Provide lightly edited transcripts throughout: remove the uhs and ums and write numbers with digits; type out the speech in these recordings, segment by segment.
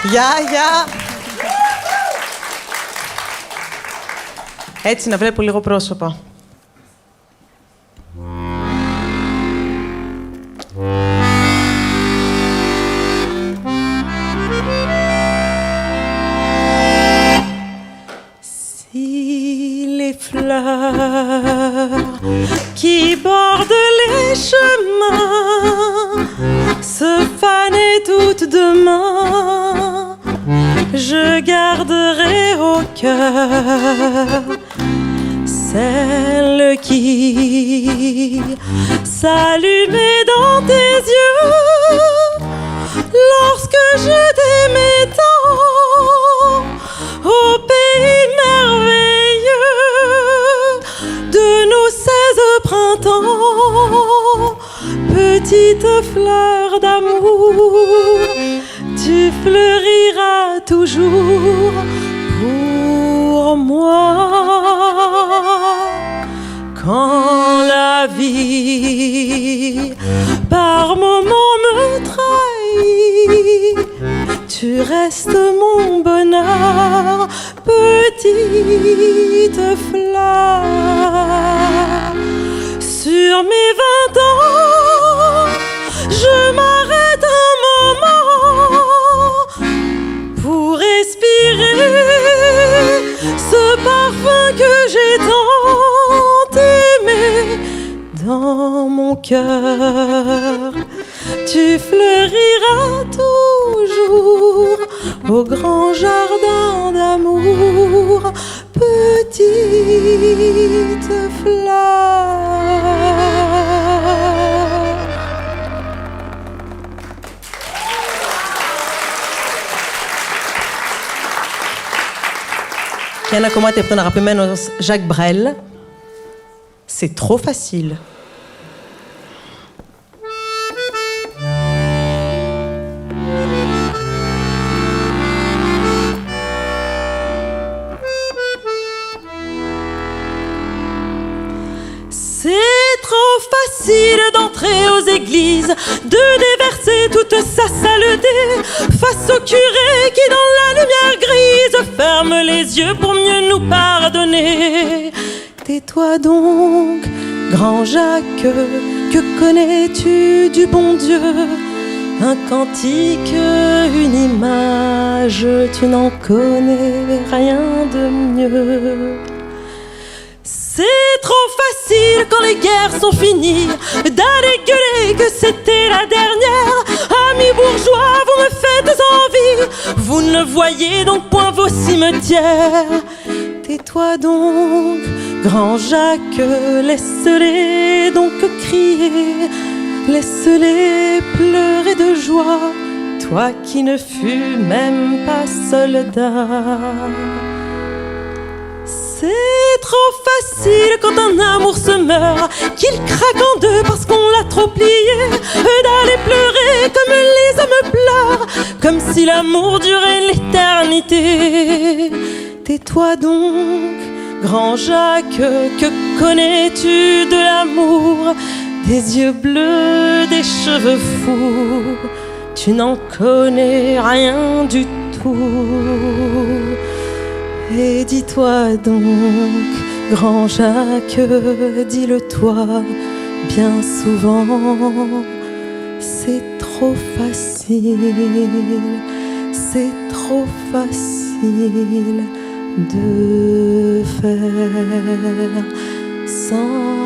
Γεια! Έτσι, να βλέπω λίγο πρόσωπα. Qui bordent les chemins se fanaient toutes demain, je garderai au cœur celle qui s'allumait dans tes yeux lorsque je t'aimais tant au pays merveilleux de nos 16 printemps. Petite fleur d'amour, tu fleuriras toujours pour moi. Quand la vie par moments me trahit, tu restes mon bonheur, petite fleur. Sur mes 20 ans, je m'arrête un moment pour respirer ce parfum que j'ai tant aimé dans mon cœur. Tu fleuriras toujours au grand jardin d'amour, petite fleur. Και ένα κομμάτι από τον αγαπημένο Jacques Brel. C'est trop facile. C'est trop facile d'entrer aux églises, de déverser toute sa saleté face au curé qui dans la lumière grise ferme les yeux pour mieux nous pardonner. Tais-toi donc, grand Jacques, que connais-tu du bon Dieu? Un cantique, une image, tu n'en connais rien de mieux. C'est trop facile quand les guerres sont finies d'aller gueuler que c'était la dernière. Amis bourgeois, vous me faites envie, vous ne voyez donc point vos cimetières. Tais-toi donc, grand Jacques, laisse-les donc crier, laisse-les pleurer de joie, toi qui ne fus même pas soldat. C'est trop facile quand un amour se meurt, qu'il craque en deux parce qu'on l'a trop plié, d'aller pleurer comme les hommes pleurent, comme si l'amour durait l'éternité. Tais-toi donc, grand Jacques, que connais-tu de l'amour? Des yeux bleus, des cheveux fous, tu n'en connais rien du tout. Et dis-toi donc, grand Jacques, dis-le-toi bien souvent, c'est trop facile, c'est trop facile de faire semblant.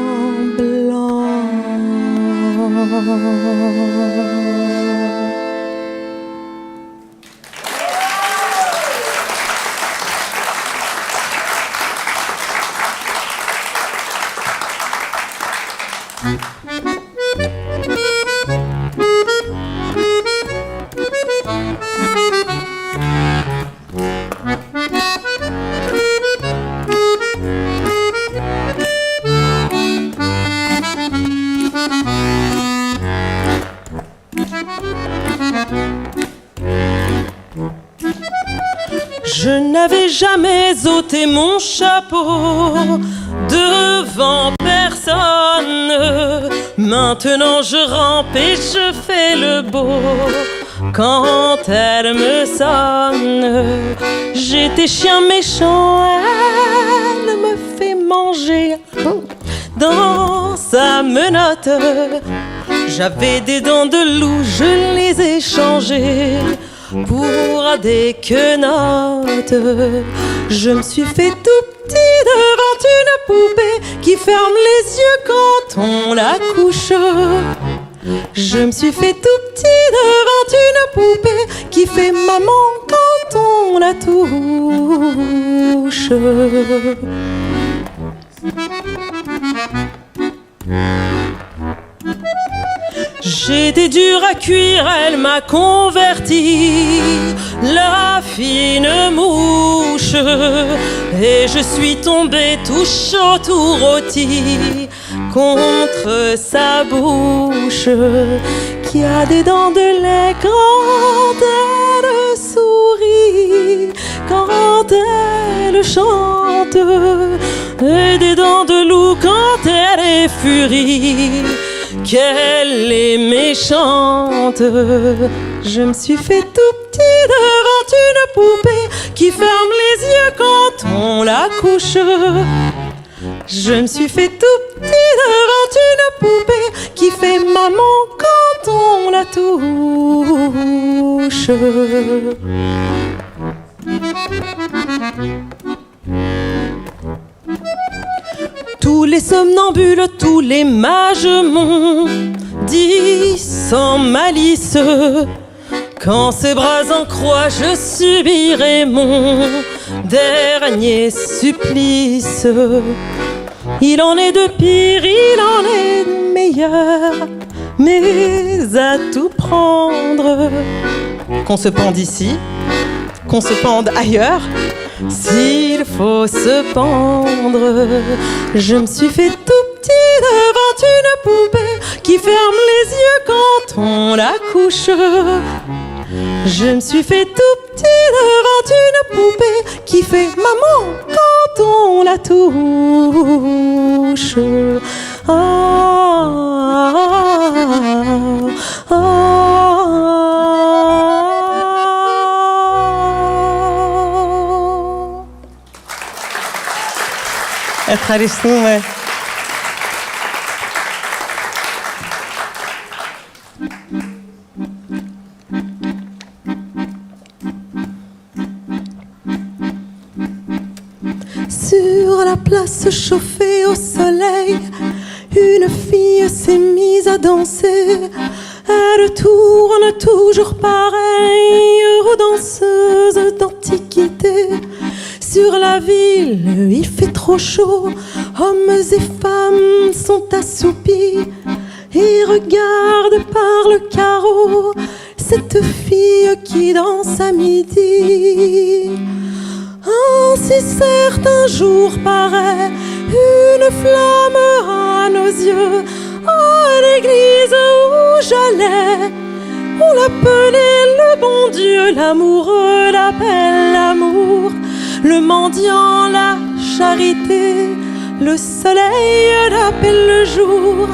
Je n'avais jamais ôté mon chapeau devant personne. Maintenant je rampe et je fais le beau quand elle me sonne. J'étais chien méchant, elle me fait manger dans sa menotte. J'avais des dents de loup, je les ai changées pour des quenottes. Je me suis fait tout petit devant une poupée qui ferme les yeux quand on la couche. Je me suis fait tout petit devant une poupée qui fait maman quand on la touche. J'étais dure à cuire, elle m'a converti, la fine mouche. Et je suis tombée tout chaud, tout rôti contre sa bouche, qui a des dents de lait quand elle sourit, quand elle chante, et des dents de loup quand elle est furie, qu'elle est méchante. Je me suis fait tout petit devant une poupée qui ferme les yeux quand on la couche. Je me suis fait tout petit devant une poupée qui fait maman quand on la touche. Tous les somnambules, tous les mages m'ont dit sans malice, quand ses bras en croix, je subirai mon dernier supplice. Il en est de pire, il en est de meilleur, mais à tout prendre. Qu'on se pende ici, qu'on se pende ailleurs, s'il faut se pendre. Je me suis fait tout petit devant une poupée qui ferme les yeux quand on la couche. Je me suis fait tout petit devant une poupée qui fait maman quand on la touche. Ah, ah, ah, Ευχαριστούμε. Sur la place chauffée au soleil, une fille s'est mise à danser. Elle tourne toujours pareille aux danseuses d'antiquité. Sur la ville, il fait trop chaud, hommes et femmes sont assoupis et regardent par le carreau cette fille qui danse à midi. Si certains jours paraît une flamme à nos yeux, à l'église où j'allais, on l'appelait le bon Dieu, l'amoureux l'appelle l'amour, le mendiant la charité, le soleil l'appelle le jour,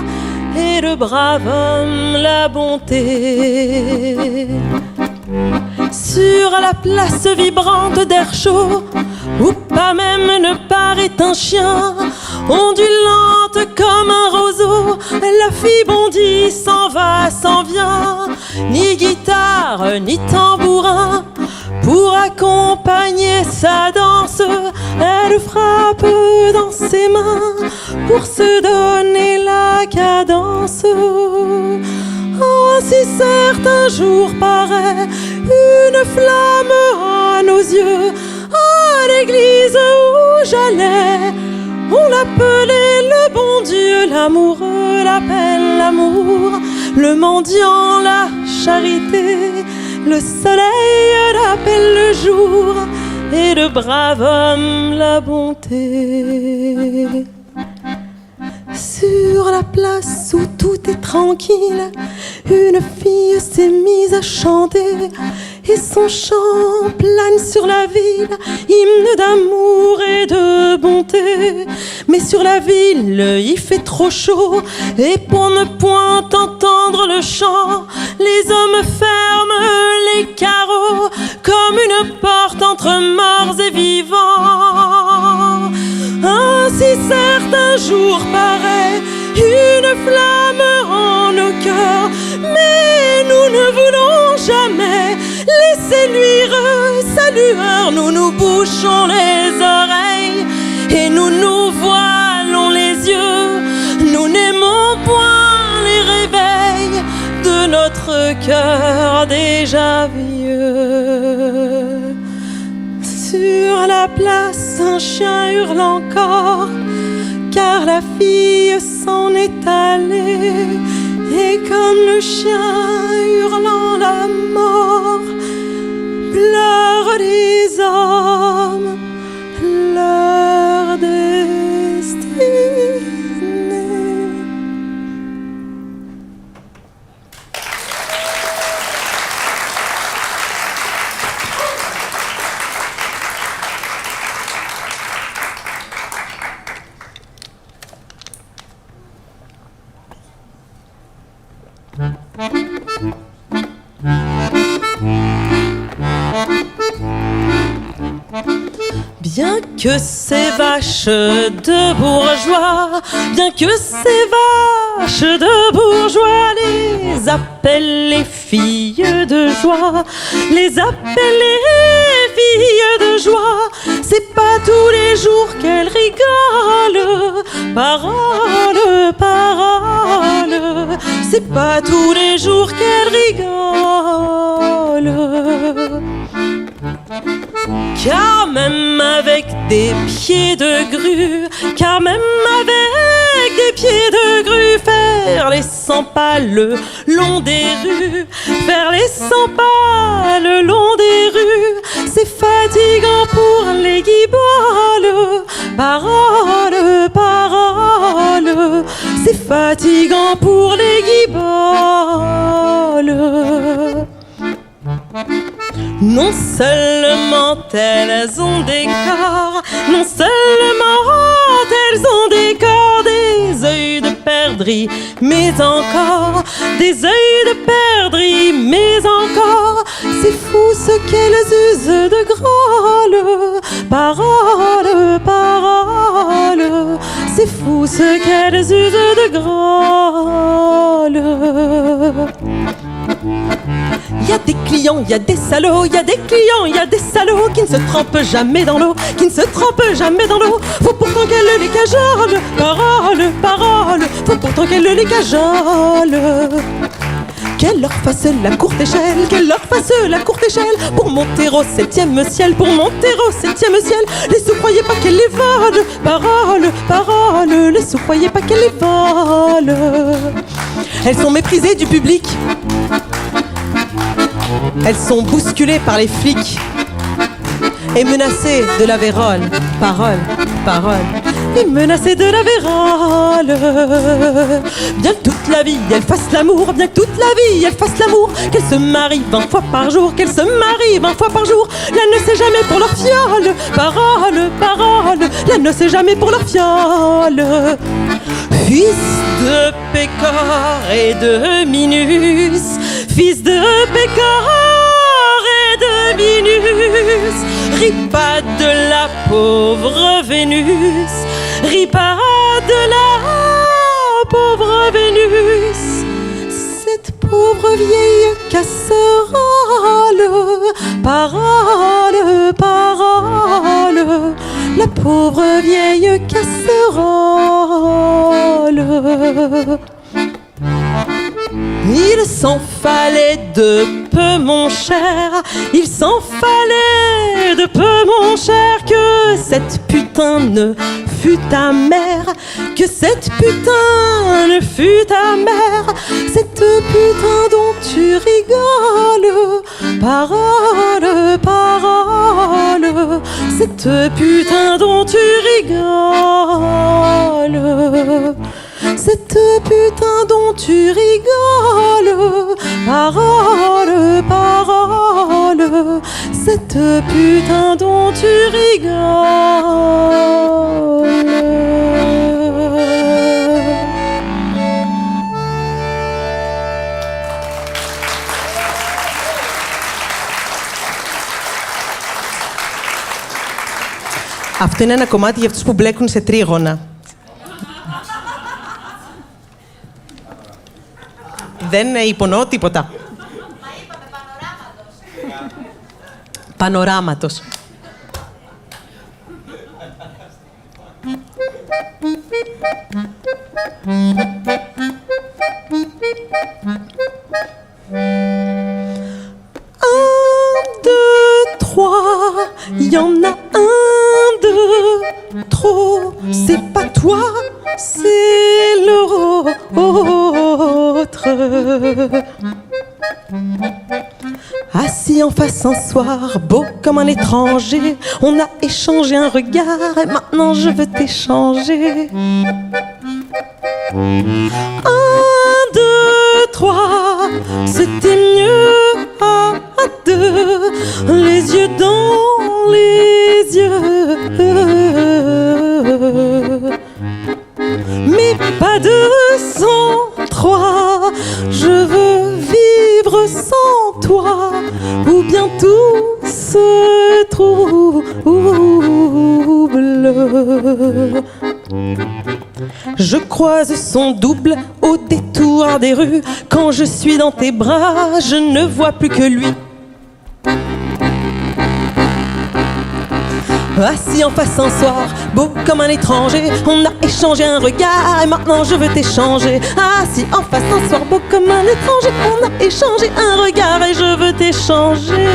et le brave homme la bonté. Sur la place vibrante d'air chaud, où pas même ne paraît un chien, ondulante comme un roseau, la fille bondit, s'en va, s'en vient, ni guitare, ni tambourin, pour accompagner sa danse, elle frappe dans ses mains, pour se donner la cadence. Oh, si certains jours paraît une flamme à nos yeux, à l'église où j'allais, on l'appelait le bon Dieu, l'amoureux l'appelle l'amour, le mendiant la charité, le soleil l'appelle le jour, et le brave homme la bonté. Sur la place où tout est tranquille, une fille s'est mise à chanter, et son chant plane sur la ville, hymne d'amour et de bonté. Mais sur la ville, il fait trop chaud, et pour ne point entendre le chant, les hommes ferment les carreaux comme une porte entre morts et vivants. Ainsi certains jours paraît une flamme en nos cœurs, mais nous ne voulons jamais laisser luire sa lueur. Nous nous bouchons les oreilles et nous nous voilons les yeux. Nous n'aimons point les réveils de notre cœur déjà vieux. Sur la place, un chien hurle encore, car la fille s'en est allée. Et comme le chien hurlant la mort, pleurent les hommes leur destinée. Bien que ces vaches de bourgeois, bien que ces vaches de bourgeois les appellent les filles de joie, les appellent les filles de joie, c'est pas tous les jours qu'elles rigolent. Parole, parole, c'est pas tous les jours qu'elles rigolent. Car même avec des pieds de grue, car même avec des pieds de grue, faire les 100 pas le long des rues, faire les 100 pas le long des rues, c'est fatigant pour les guiboles. Parole, parole, c'est fatigant pour les guiboles. Non seulement elles ont des corps, non seulement elles ont des corps, des œils de perdrix, mais encore des œils de perdrix, mais encore c'est fou ce qu'elles usent de grolles. Parole, parole, c'est fou ce qu'elles usent de grolles. Il y a des clients, il y a des salauds, il y a des clients, il y a des salauds qui ne se trempent jamais dans l'eau, qui ne se trempent jamais dans l'eau. Faut pourtant qu'elle les cajole, parole, parole, faut pourtant qu'elle les cajole. Qu'elle leur fasse la courte échelle, qu'elle leur fasse la courte échelle pour monter au 7e ciel, pour monter au 7e ciel. Les sous croyez pas qu'elle les vole, parole, parole, les sous croyez pas qu'elle les vole. Elles sont méprisées du public, elles sont bousculées par les flics et menacées de la vérole. Parole, parole, et menacées de la vérole. Bien que toute la vie elle fasse l'amour, bien que toute la vie elle fasse l'amour, qu'elle se marie 20 fois par jour, qu'elle se marie 20 fois par jour, la ne sait jamais pour leur fiole. Parole, parole, la ne sait jamais pour leur fiole. Fils de Pécor et de Minus, fils de Pécor et de Minus, ris pas de la pauvre Vénus, ris pas de la pauvre Vénus, cette pauvre vieille casserole. Parole, parole, la pauvre vieille casserole. Il s'en fallait de peu, mon cher, il s'en fallait de peu, mon cher, que cette putain ne fût ta mère, que cette putain ne fût ta mère, cette putain dont tu rigoles. Parole, parole, cette putain dont tu rigoles. Cette putain dont tu rigoles. Parole, parole, cette putain dont tu rigoles. Αυτό είναι ένα κομμάτι για αυτούς που μπλέκουν σε τρίγωνα. Δεν υπονοώ τίποτα. Πανοράματος. Y en a un de trop, c'est pas toi, c'est l'autre. Assis en face un soir, beau comme un étranger, on a échangé un regard et maintenant je veux t'échanger. Un, deux, trois, c'était mieux à deux, les yeux dans les yeux. Mais pas 203, je veux vivre sans toi, ou bien tout se trouble. Je croise son double au détour des rues. Quand je suis dans tes bras, je ne vois plus que lui. Assis en face un soir, beau comme un étranger, on a échangé un regard et maintenant je veux t'échanger. Assis en face un soir, beau comme un étranger, on a échangé un regard et je veux t'échanger.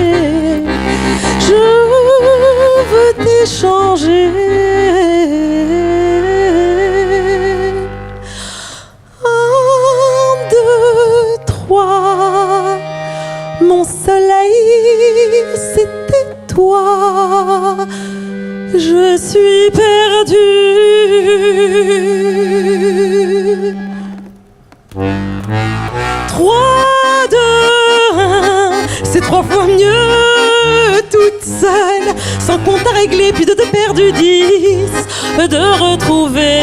Je veux t'échanger. Un, deux, trois, mon soleil, c'était toi. Je suis perdue. 3, 2, 1, c'est 3 fois mieux toute seule, sans compte à régler, puis de te perdre 10, de retrouver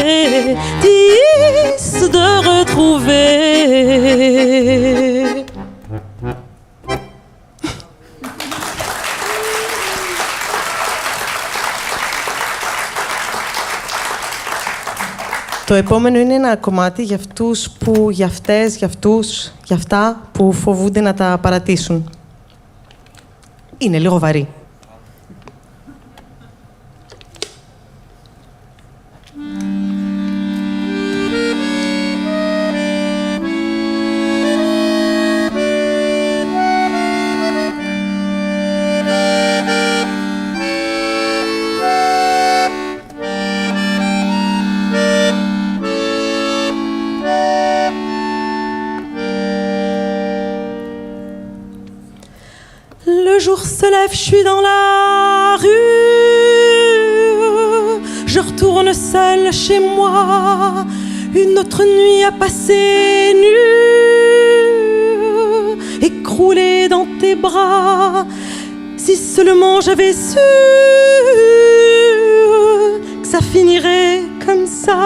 10, de retrouver. Το επόμενο είναι ένα κομμάτι για αυτούς που, για αυτές, για αυτούς, για αυτά που φοβούνται να τα παρατήσουν. Είναι λίγο βαρύ. Le jour se lève, je suis dans la rue. Je retourne seule chez moi. Une autre nuit à passer nue, écroulée dans tes bras. Si seulement j'avais su que ça finirait comme ça,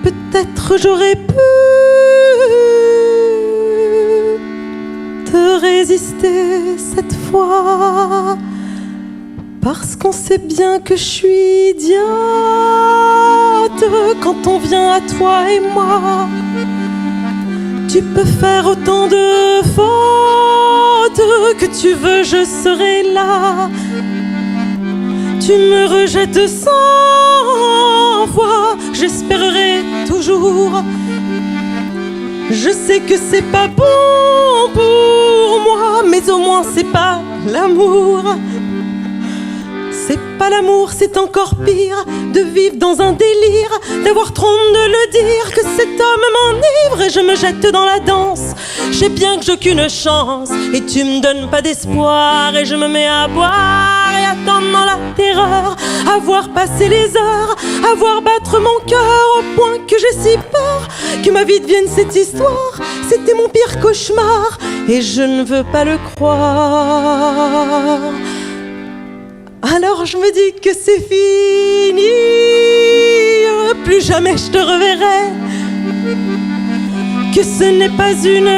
peut-être j'aurais pu te résister cette fois, parce qu'on sait bien que je suis idiote quand on vient à toi et moi. Tu peux faire autant de fautes que tu veux, je serai là. Tu me rejettes 100 fois, j'espérerai toujours. Je sais que c'est pas bon pour moi, mais au moins c'est pas l'amour. C'est pas l'amour, c'est encore pire de vivre dans un délire, d'avoir trop honte de le dire, que cet homme m'enivre et je me jette dans la danse. Je sais bien que j'ai aucune chance et tu me donnes pas d'espoir et je me mets à boire et attendre dans la terreur, à voir passer les heures, à voir battre mon cœur au point que j'ai si peur que ma vie devienne cette histoire. C'était mon pire cauchemar et je ne veux pas le croire. Alors je me dis que c'est fini, plus jamais je te reverrai, que ce n'est pas une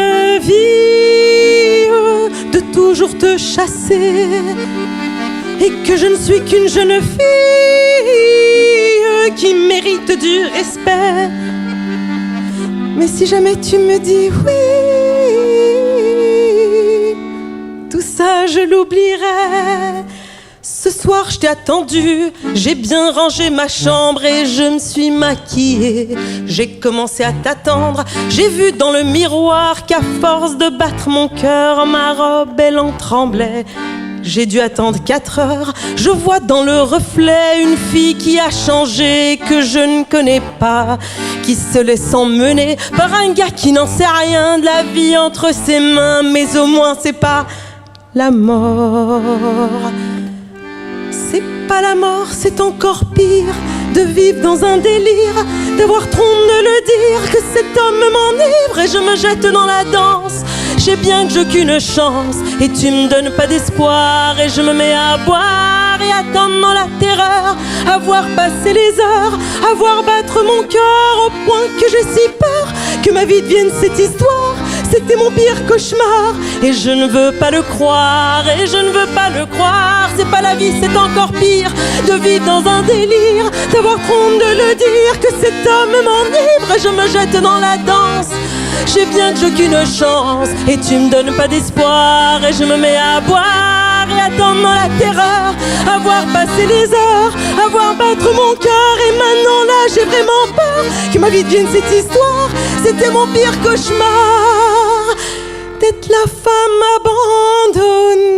vie de toujours te chasser. et que je ne suis qu'une jeune fille qui mérite du respect. Mais si jamais tu me dis oui, tout ça je l'oublierai. Ce soir je t'ai attendu, j'ai bien rangé ma chambre et je me suis maquillée. J'ai commencé à t'attendre, j'ai vu dans le miroir qu'à force de battre mon cœur, ma robe elle en tremblait. J'ai dû attendre 4 heures, je vois dans le reflet une fille qui a changé, que je ne connais pas, qui se laisse emmener par un gars qui n'en sait rien de la vie entre ses mains, mais au moins c'est pas la mort. C'est pas la mort, c'est encore pire de vivre dans un délire, d'avoir trop de le dire, que cet homme m'enivre et je me jette dans la danse. Je sais bien que j'ai aucune chance et tu me donnes pas d'espoir et je me mets à boire et attendre dans la terreur, à voir passer les heures, à voir battre mon cœur au point que j'ai si peur que ma vie devienne cette histoire. C'était mon pire cauchemar et je ne veux pas le croire et je ne veux pas le croire. C'est pas la vie, c'est encore pire de vivre dans un délire, d'avoir trop honte de le dire, que cet homme m'enivre et je me jette dans la danse. Je sais bien que j'ai aucune chance et tu me donnes pas d'espoir et je me mets à boire et attendre dans la terreur, à voir passer les heures, à voir battre mon cœur. Et maintenant là j'ai vraiment peur que ma vie devienne cette histoire. C'était mon pire cauchemar d'être la femme abandonnée.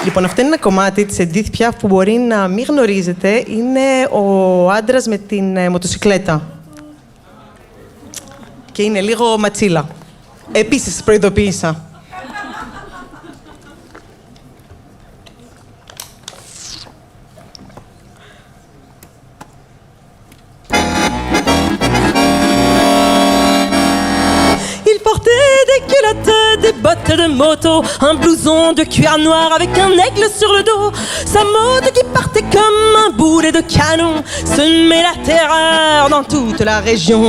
Λοιπόν, αυτό είναι ένα κομμάτι της Edith Piaf που μπορεί να μην γνωρίζετε. Είναι ο άντρας με την μοτοσικλέτα. Και είναι λίγο ματσίλα. Επίσης, προειδοποίησα. Des bottes de moto, un blouson de cuir noir avec un aigle sur le dos. Sa moto qui partait comme un boulet de canon semait la terreur dans toute la région.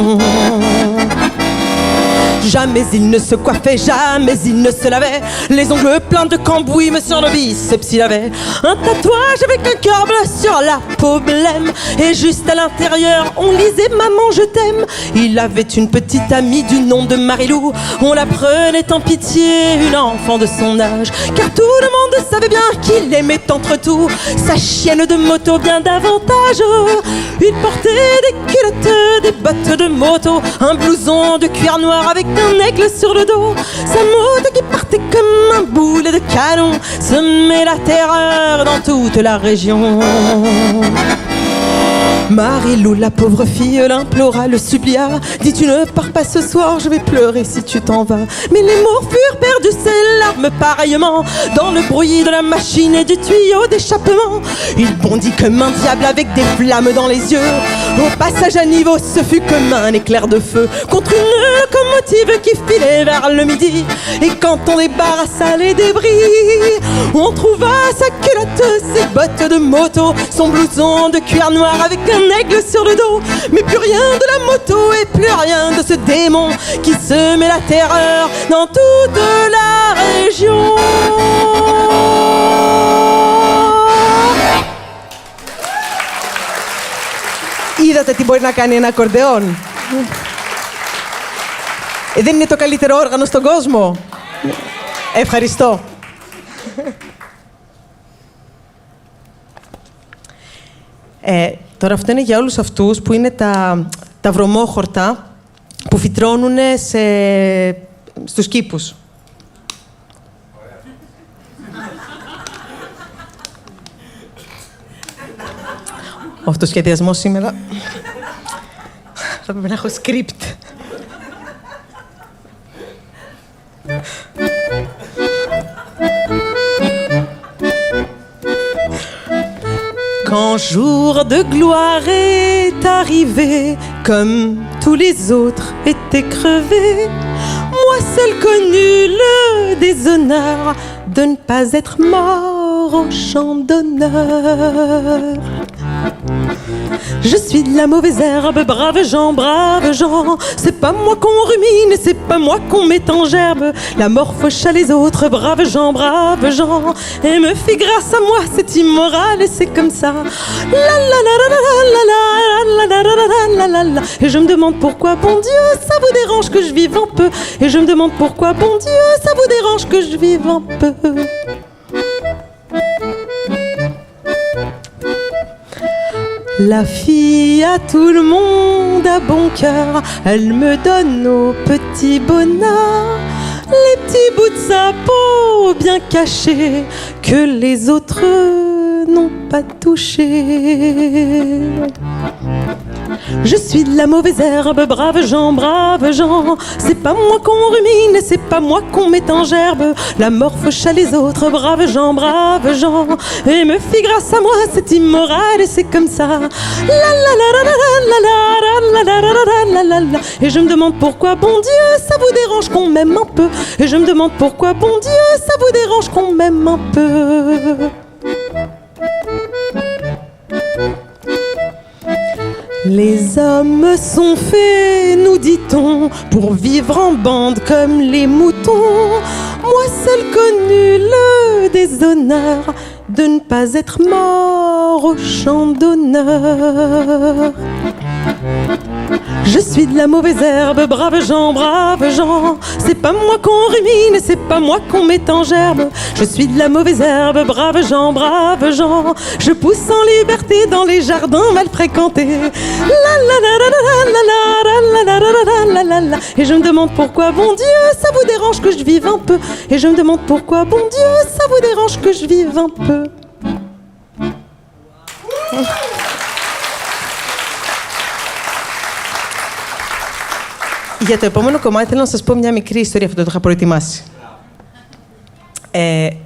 Jamais il ne se coiffait, jamais il ne se lavait, les ongles pleins de cambouis, mais sur le biceps il avait un tatouage avec un cœur bleu sur la peau blême. Et juste à l'intérieur on lisait Maman je t'aime. Il avait une petite amie du nom de Marilou, on la prenait en pitié, une enfant de son âge, car tout le monde savait bien qu'il aimait entre tout sa chienne de moto bien davantage. Il portait des culottes, des bottes de moto, un blouson de cuir noir avec un aigle sur le dos. Sa moto qui partait comme un boulet de canon semait la terreur dans toute la région. Marilou, la pauvre fille, l'implora, le supplia. Dis tu ne pars pas ce soir, je vais pleurer si tu t'en vas. Mais les mots furent perdus, ses larmes pareillement dans le bruit de la machine et du tuyau d'échappement. Il bondit comme un diable avec des flammes dans les yeux. Au passage à niveau, ce fut comme un éclair de feu contre une locomotive qui filait vers le midi. Et quand on débarrassa les débris, on trouva sa culotte, ses bottes de moto, son blouson de cuir noir avec un aigle sur le dos. Mais plus rien de la moto et plus rien de ce démon qui semait la terreur dans toute la région. Είδατε τι μπορεί να κάνει ένα ακορντεόν. Δεν είναι το καλύτερο όργανο στον κόσμο. Ευχαριστώ. Τώρα αυτό είναι για όλους αυτούς που είναι τα βρωμόχορτα που φυτρώνουν στους κήπους. Ο αυτοσχεδιασμός σήμερα θα πρέπει να έχω script. Quand jour de gloire est arrivé, comme tous les autres étaient crevés, moi seul connus le déshonneur de ne pas être mort au champ d'honneur. Je suis de la mauvaise herbe, brave gens, c'est pas moi qu'on rumine et c'est pas moi qu'on met en gerbe. La mort fauche à les autres, brave gens, et me fit grâce à moi, c'est immoral et c'est comme ça. La la la la la la la la la la. Et je me demande pourquoi, bon Dieu, ça vous dérange que je vive un peu. Et je me demande pourquoi, bon Dieu, ça vous dérange que je vive un peu. La fille à tout le monde a bon cœur, elle me donne nos petits bonheurs, les petits bouts de sa peau bien cachés que les autres n'ont pas touchés. Je suis de la mauvaise herbe, brave gens, c'est pas moi qu'on rumine et c'est pas moi qu'on met en gerbe. La mort fauche à les autres, brave gens, et me fit grâce à moi, c'est immoral et c'est comme ça. La la la la la la la la la la. Et je me demande pourquoi, bon Dieu, ça vous dérange qu'on m'aime un peu. Et je me demande pourquoi, bon Dieu, ça vous dérange qu'on m'aime un peu. Les hommes sont faits, nous dit-on, pour vivre en bande comme les moutons. Moi seul connu le déshonneur de ne pas être mort au champ d'honneur. Je suis de la mauvaise herbe, brave gens, c'est pas moi qu'on rumine et c'est pas moi qu'on met en gerbe. Je suis de la mauvaise herbe, brave gens, je pousse en liberté dans les jardins mal fréquentés. La la la la la la la la la la. Et je me demande pourquoi, bon Dieu, ça vous dérange que je vive un peu. Et je me demande pourquoi, bon Dieu, ça vous dérange que je vive un peu. Για το επόμενο κομμάτι θέλω να σας πω μια μικρή ιστορία, αυτό το είχα προετοιμάσει.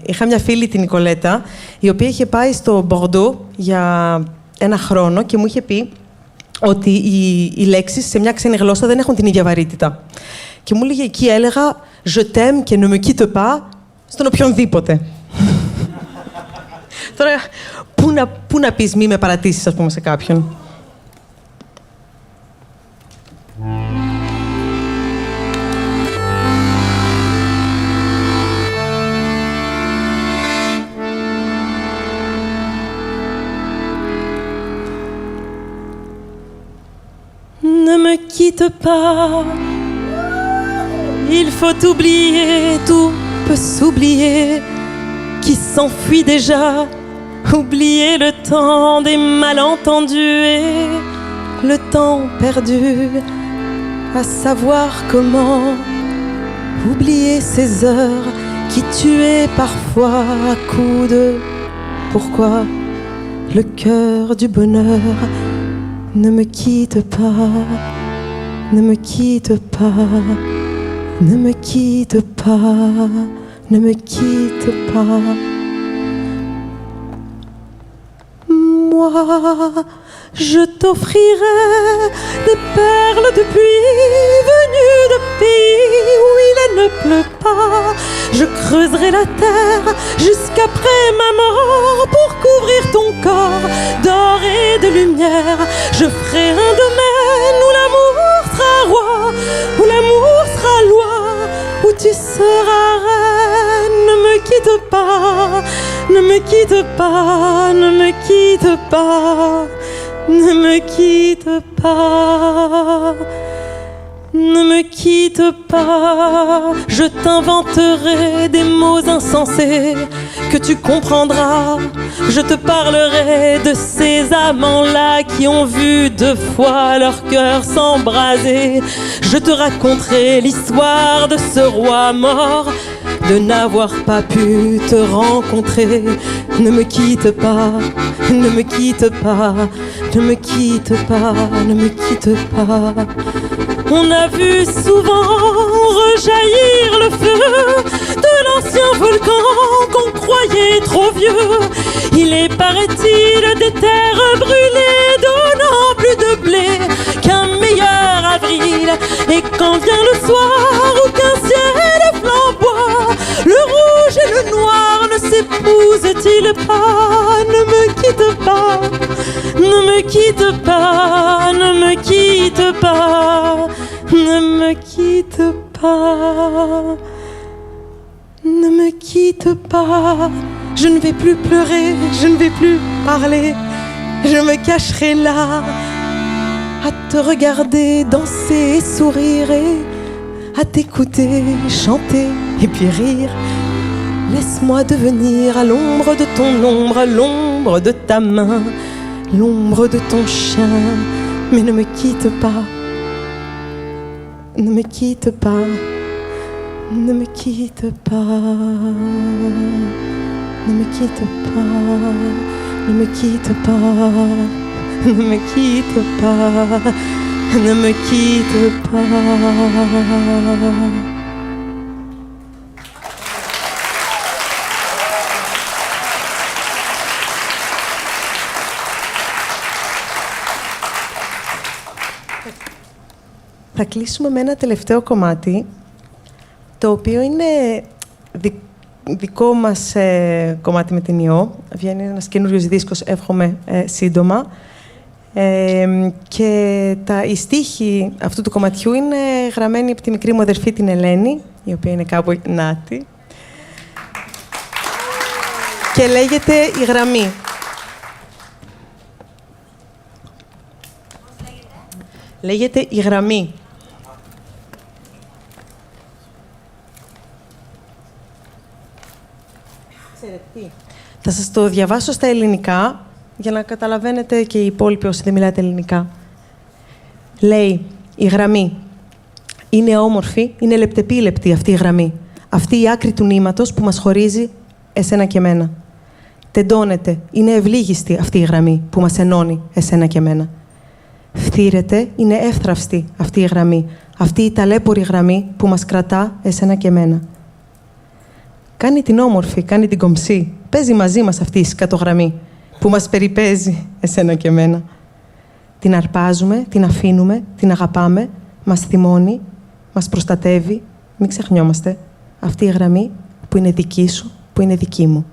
Είχα μια φίλη, την Νικολέτα, η οποία είχε πάει στο Μπορντό για ένα χρόνο και μου είχε πει ότι οι λέξεις σε μια ξένη γλώσσα δεν έχουν την ίδια βαρύτητα. Και μου έλεγε, εκεί έλεγα «Je t'aime και ne me quitte pas» στον οποιονδήποτε. Τώρα, πού να πεις μη με παρατήσεις, ας πούμε, σε κάποιον. Ne me quitte pas, il faut oublier, tout peut s'oublier, qui s'enfuit déjà, oublier le temps des malentendus et le temps perdu, à savoir comment oublier ces heures qui tuaient parfois à coups de pourquoi le cœur du bonheur. Ne me quitte pas, ne me quitte pas, ne me quitte pas, ne me quitte pas. Moi, je t'offrirai des perles de pluie venues de pays où il ne pleut pas. Je creuserai la terre jusqu'après ma mort pour couvrir ton corps d'or et de lumière. Je ferai un domaine où l'amour sera roi, où l'amour sera loi, où tu seras reine. Ne me quitte pas, ne me quitte pas, ne me quitte pas, ne me quitte pas. Ne me quitte pas, je t'inventerai des mots insensés que tu comprendras. Je te parlerai de ces amants-là qui ont vu 2 fois leur cœur s'embraser. Je te raconterai l'histoire de ce roi mort, de n'avoir pas pu te rencontrer. Ne me quitte pas, ne me quitte pas, ne me quitte pas, ne me quitte pas. On a vu souvent rejaillir le feu de l'ancien volcan qu'on croyait trop vieux. Il est, paraît-il, des terres brûlées donnant plus de blé qu'un meilleur avril. Et quand vient le soir où qu'un ciel flamboie, le rouge et le noir ne s'épousent-ils pas? Ne me quitte pas, ne me me quitte pas, ne me quitte pas, ne me quitte pas, ne me quitte pas. Je ne vais plus pleurer, je ne vais plus parler, je me cacherai là, à te regarder danser et sourire, et à t'écouter chanter et puis rire. Laisse-moi devenir à l'ombre de ton ombre, à l'ombre de ta main, l'ombre de ton chien. Mais ne me quitte pas, ne me quitte pas, ne me quitte pas, ne me quitte pas, ne me quitte pas, ne me quitte pas, ne me quitte pas. Θα κλείσουμε με ένα τελευταίο κομμάτι, το οποίο είναι δικό μας κομμάτι με την Ιώ. Βγαίνει ένας καινούριος δίσκος, εύχομαι, σύντομα. Και οι στίχοι αυτού του κομματιού είναι γραμμένοι από τη μικρή μου αδερφή την Ελένη, η οποία είναι κάπου νάτη. Και λέγεται «Η γραμμή». Λέγεται «Η γραμμή». Θα σας το διαβάσω στα ελληνικά, για να καταλαβαίνετε και οι υπόλοιποι όσοι δεν μιλάτε ελληνικά. Λέει, η γραμμή. Είναι όμορφη, είναι λεπτεπίλεπτη αυτή η γραμμή. Αυτή η άκρη του νήματος που μας χωρίζει εσένα και μένα. Τεντώνεται, είναι ευλίγιστη αυτή η γραμμή που μας ενώνει εσένα και μένα. Φθήρεται, είναι εύθραυστη αυτή η γραμμή. Αυτή η ταλέπορη γραμμή που μας κρατά εσένα και μένα. Κάνει την όμορφη, κάνει την κομψή. Παίζει μαζί μας αυτή η σκατογραμμή που μας περιπέζει εσένα και μένα. Την αρπάζουμε, την αφήνουμε, την αγαπάμε, μας θυμώνει, μας προστατεύει. Μην ξεχνιόμαστε. Αυτή η γραμμή που είναι δική σου, που είναι δική μου.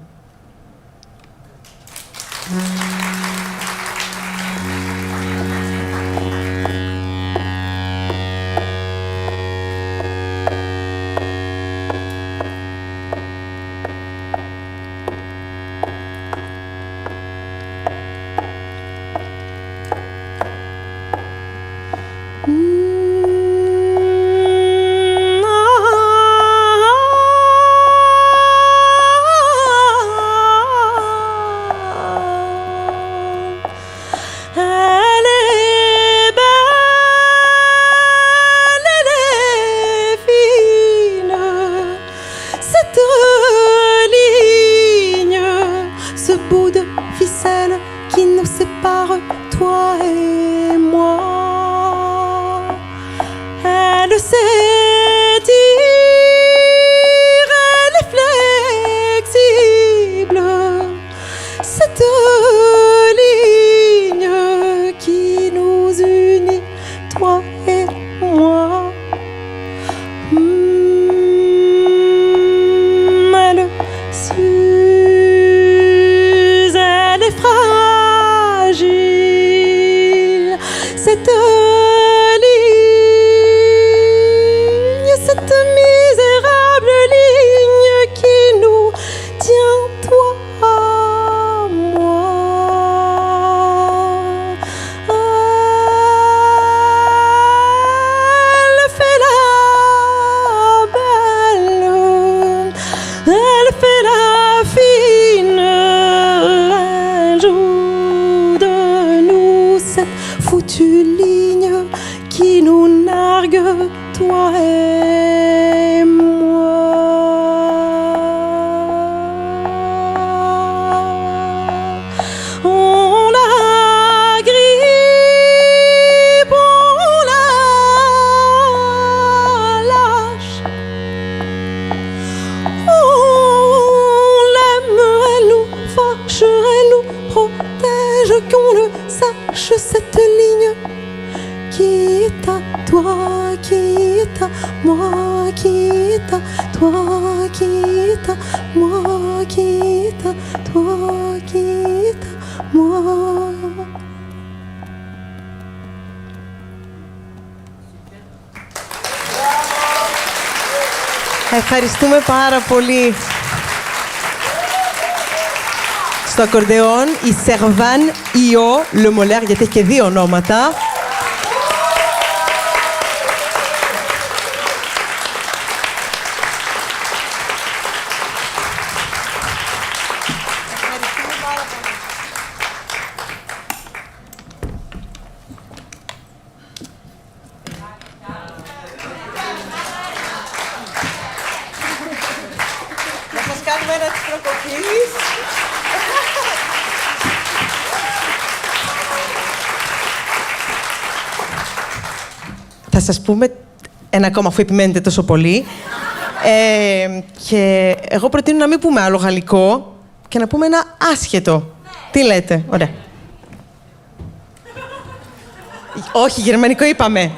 Ευχαριστούμε πάρα πολύ. Στο ακορντεόν, η Σερβάν Ιω Λεμολέρ, γιατί έχει και δύο ονόματα. Να σας κάνουμε ένα της προκοπής. Θα σας πούμε ένα ακόμα, αφού επιμένετε τόσο πολύ. Και εγώ προτείνω να μην πούμε άλλο γαλλικό και να πούμε ένα άσχετο. Τι λέτε? Ωραία. Όχι, γερμανικό είπαμε.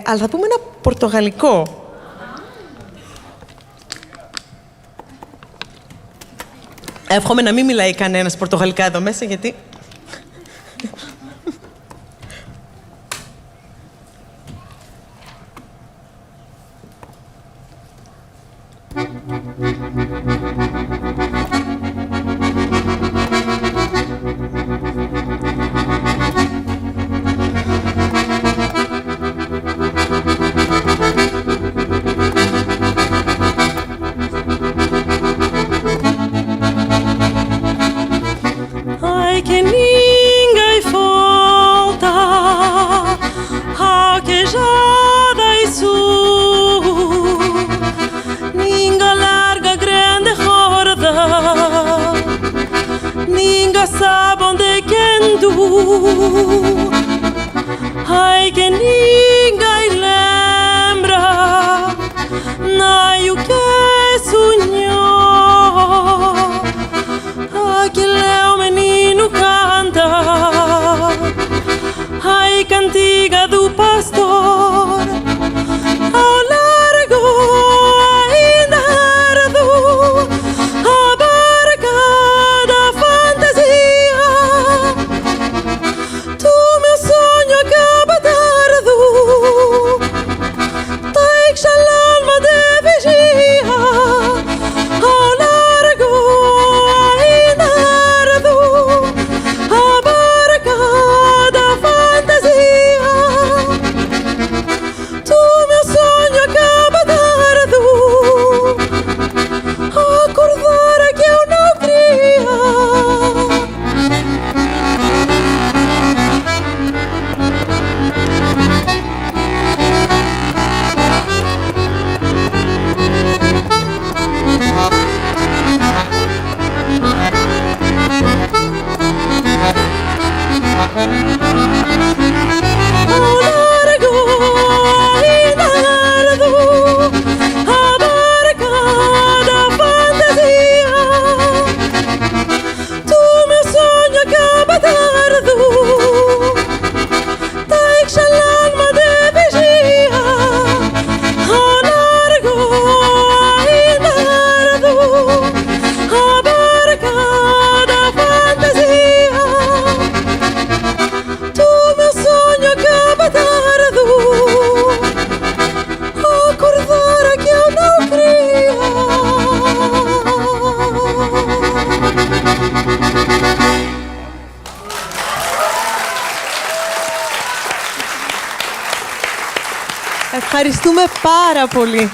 Αλλά θα πούμε ένα πορτογαλικό. Εύχομαι να μην μιλάει κανένας πορτογαλικά εδώ μέσα, γιατί... Ai que ninguém falta, ao que já dai su, ninga larga grande roda, ninga sabe onde que andu. Ai que ninguém lembra, nem o que sonhou. Aquele é o menino canta, ai cantiga do pastor, ao largo ainda ardo a barca da fantasia. Tu meu sonho acaba tardo, deixa a alma de vigia, ao largo ainda ardo a barca da fantasia. Tu meu sonho acaba tardo, acordar que eu não queria. Ao largo ainda ardo a barca da fantasia. Tu meu sonho acaba tardo, deixa a alma de vigia. Ao largo ainda ardo a barca da fantasia. Tu meu sonho acaba tardo, acordar que eu não queria. Ευχαριστούμε πάρα πολύ.